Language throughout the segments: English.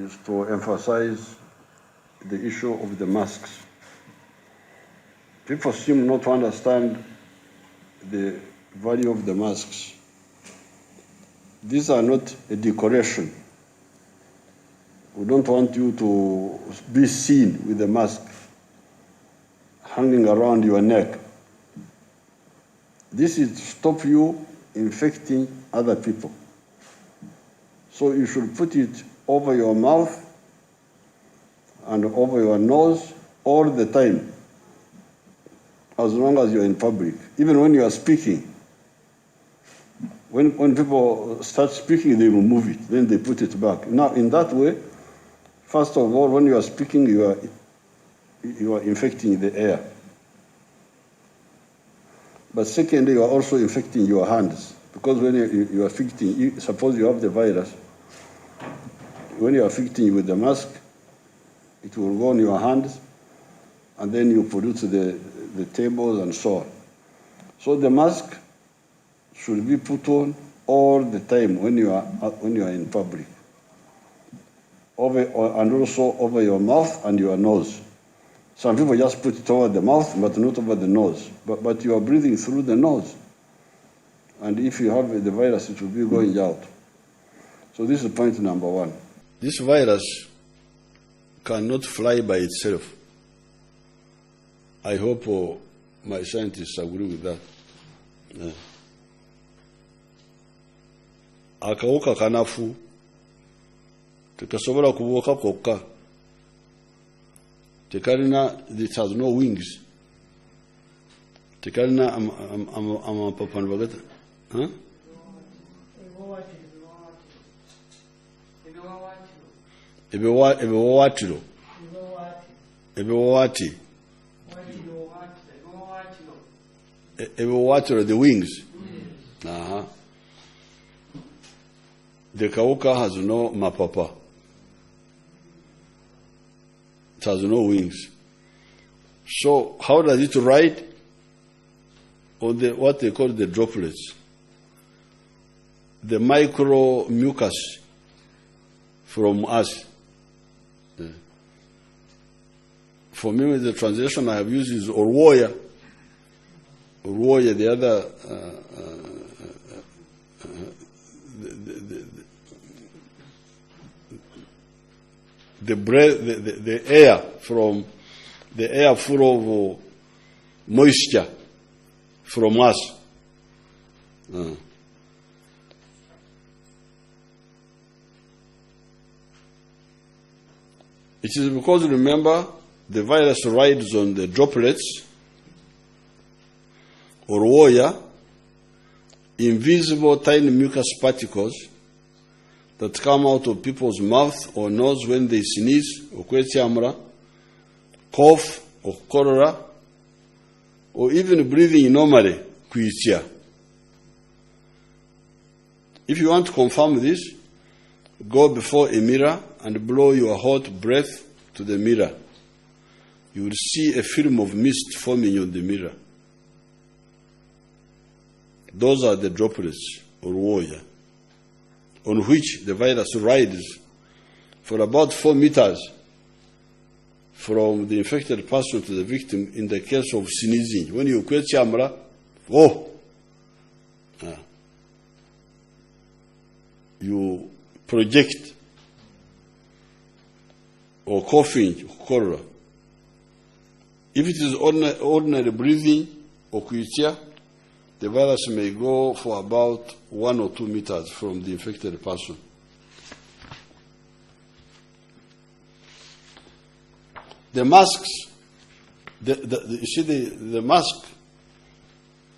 is to emphasize the issue of the masks. People seem not to understand the value of the masks. These are not a decoration. We don't want you to be seen with the mask hanging around your neck. This is to stop you infecting other people. So you should put it over your mouth and over your nose all the time, as long as you're in public. Even when you are speaking, when people start speaking, they remove it, then they put it back. Now, in that way, first of all, when you are speaking, you are infecting the air. But secondly, you are also infecting your hands, because when you are affecting, suppose you have the virus, when you are affecting with the mask, it will go on your hands, and then you produce the tables and so on. So the mask should be put on all the time when you are in public, and also over your mouth and your nose. Some people just put it over the mouth, but not over the nose. But you are breathing through the nose. And if you have the virus, it will be going out. So this is point number one. This virus cannot fly by itself. I hope my scientists agree with that. Akawuka kanafu, tekasobola kubuuka kokka. Tekalina, it has no wings. Tekalina amapapa nibagata. Huh? Ebewatiro. Ebewati. Ebewatiro, the wings. The kawuka has no mapapa. It has no wings. So how does it ride? On what they call the droplets. The micro mucus from us. For me, the translation I have used is Orwoya. Orwoya, the other, the breath, the air from the air full of moisture from us. It is because, remember, the virus rides on the droplets, or Orwoya, invisible tiny mucus particles that come out of people's mouth or nose when they sneeze, or kwetiamra, cough, or cholera, or even breathing normally, kuitia. If you want to confirm this, go before a mirror and blow your hot breath to the mirror. You will see a film of mist forming on the mirror. Those are the droplets, or Orwoya, on which the virus rides for about 4 meters from the infected person to the victim in the case of sneezing. When you quit chamra, you project, or coughing, cholera. If it is ordinary breathing or kuitia, the virus may go for about 1 or 2 meters from the infected person. The masks, you see the mask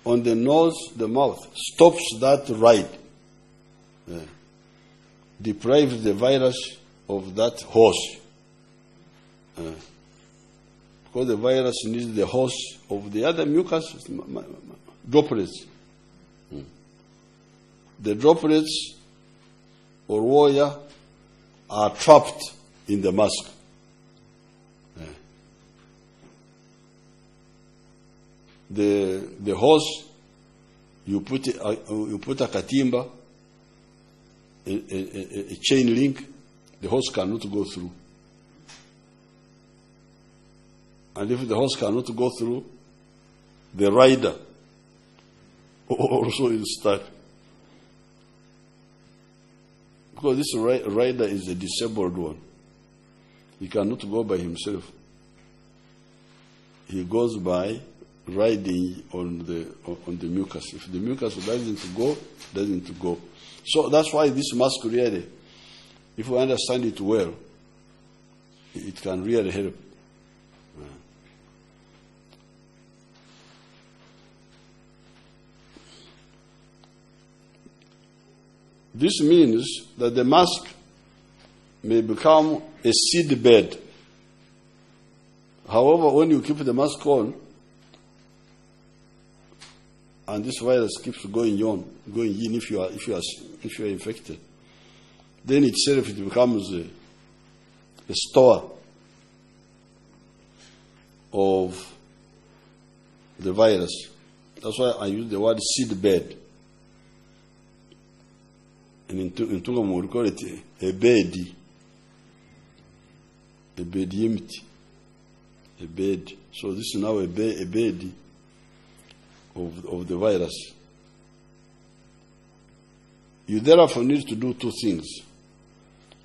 on the nose, the mouth, stops that ride. Deprives the virus of that host. Because the virus needs the host of the other mucus droplets. The droplets, or Orwoya, are trapped in the mask. The hose, you put a katimba, a chain link, the horse cannot go through. And if the horse cannot go through, the rider also is stuck. Because this rider is a disabled one. He cannot go by himself. He goes by riding on the mucus. If the mucus doesn't go. So that's why this mask really, if we understand it well, it can really help. This means that the mask may become a seed bed. However, when you keep the mask on, and this virus keeps going in if you are infected, then itself it becomes a store of the virus. That's why I use the word seed bed. And in Tungam we call it a bed empty, a bed. So this is now a bed of the virus. You therefore need to do two things.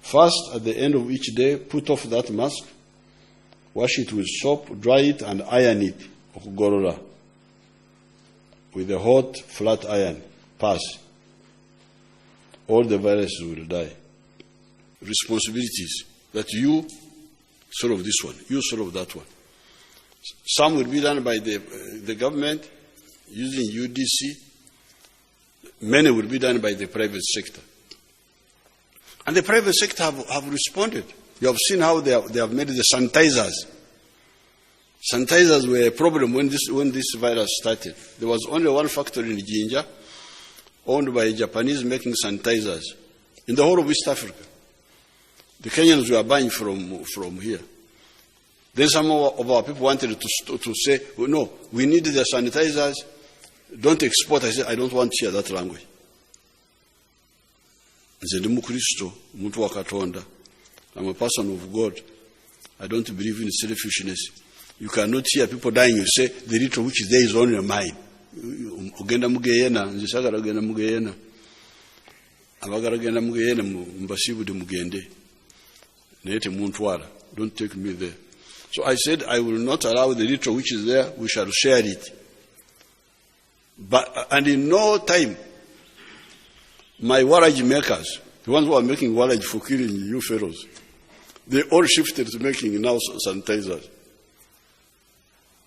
First, at the end of each day, put off that mask, wash it with soap, dry it, and iron it, okugorora, with a hot, flat iron, pass. All the viruses will die. Responsibilities that you solve this one, you solve that one. Some will be done by the government using UDC. Many will be done by the private sector. And the private sector have responded. You have seen how they have made the sanitizers. Sanitizers were a problem when this virus started. There was only one factory in JINJA, owned by Japanese, making sanitizers in the whole of East Africa. The Kenyans were buying from here. Then some of our people wanted to say, well, no, we need the sanitizers, don't export. I said, I don't want to hear that language. I'm a person of God. I don't believe in selfishness. You cannot hear people dying. You say, the little which is there is on your mind. Ugenda mugeyena nzisagala ugenda mugeyena abagala ugenda mugeyena mbasibude mugende naye temuntwala, don't take me there. So I said, I will not allow the little which is there, we shall share it. And in no time, my warrage makers, the ones who are making warrage for killing you fellows, they all shifted to making now sanitizers.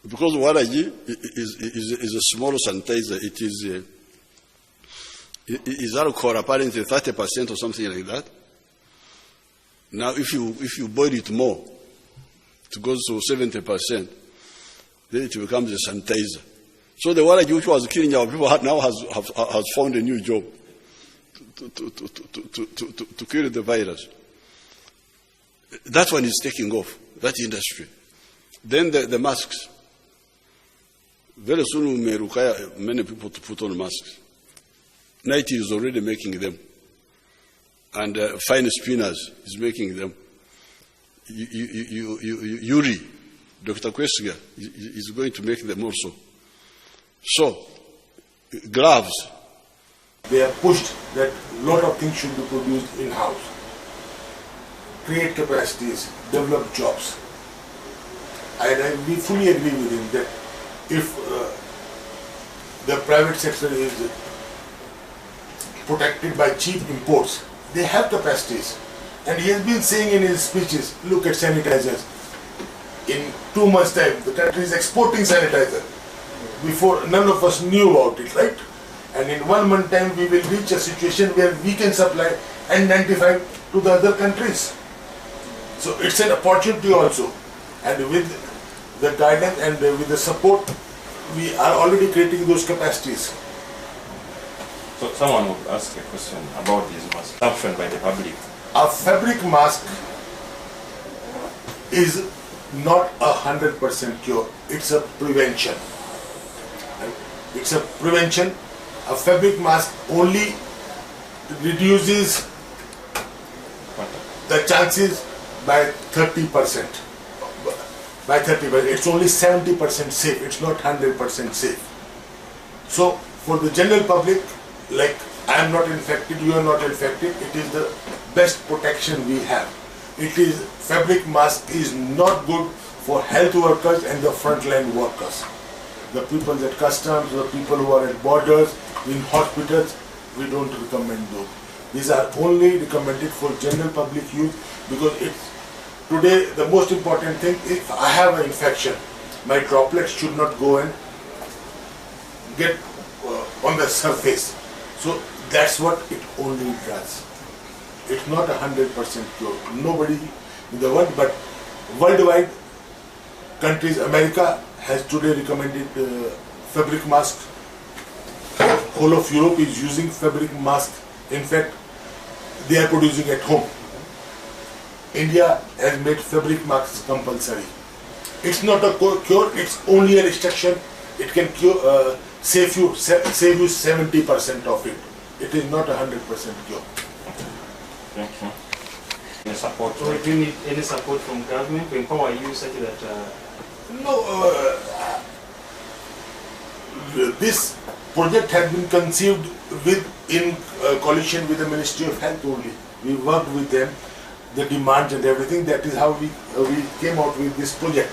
Because waragi is a small sanitizer, it is alcohol apparently 30% or something like that. Now if you boil it more, it goes to 70%, then it becomes a sanitizer. So the waragi which was killing our people now has found a new job to kill the virus. That one is taking off, that industry. Then the masks. Very soon we may require many people to put on masks. Nighty is already making them. And Fine Spinners is making them. Yuri, Dr. Kwesiga, is going to make them also. So, gloves. They have pushed that a lot of things should be produced in-house. Create capacities, develop jobs. And we fully agree with him that if the private sector is protected by cheap imports, they have capacities. And he has been saying in his speeches, look at sanitizers. In 2 months' time, the country is exporting sanitizer. Before, none of us knew about it, right? And in 1 month time, we will reach a situation where we can supply N95 to the other countries. So it's an opportunity also. And with the guidance and with the support, we are already creating those capacities. So someone would ask a question about these masks, sanctioned by the public. A fabric mask is not 100% cure. It's a prevention. It's a prevention. A fabric mask only reduces the chances by 30%. By 30%, it's only 70% safe. It's not 100% safe. So for the general public, like I am not infected, you are not infected, it is the best protection we have. It is, fabric mask is not good for health workers and the frontline workers. The people at customs, the people who are at borders, in hospitals, we don't recommend those. These are only recommended for general public use because it's today the most important thing. If I have an infection, my droplets should not go and get on the surface. So that's what it only does. It's not 100% cure. Nobody in the world, but worldwide countries, America has today recommended fabric mask. Whole of Europe is using fabric mask. In fact, they are producing at home. India has made fabric masks compulsory. It's not a cure, it's only a restriction. It can cure, save you 70% of it. It is not 100% cure. Thank you. Any support? So do you need any support from government to empower you such that... No, this project has been conceived in coalition with the Ministry of Health only. We worked with them, the demands and everything. That is how we came out with this project.